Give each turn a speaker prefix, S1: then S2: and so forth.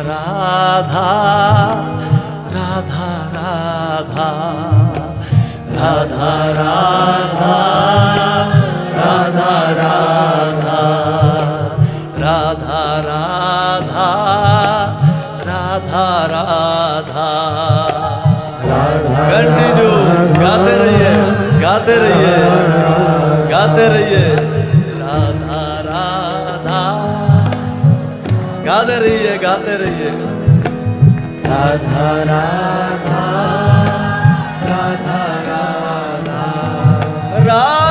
S1: Radha Radha Radha Radha Radha Radha Radha Radha Radha Radha Radha continue गाते रहिए गाते रहिए गाते रहिए राधा राधा गाते रहिए गाते रहिए राधा राधा राधा राधा राधा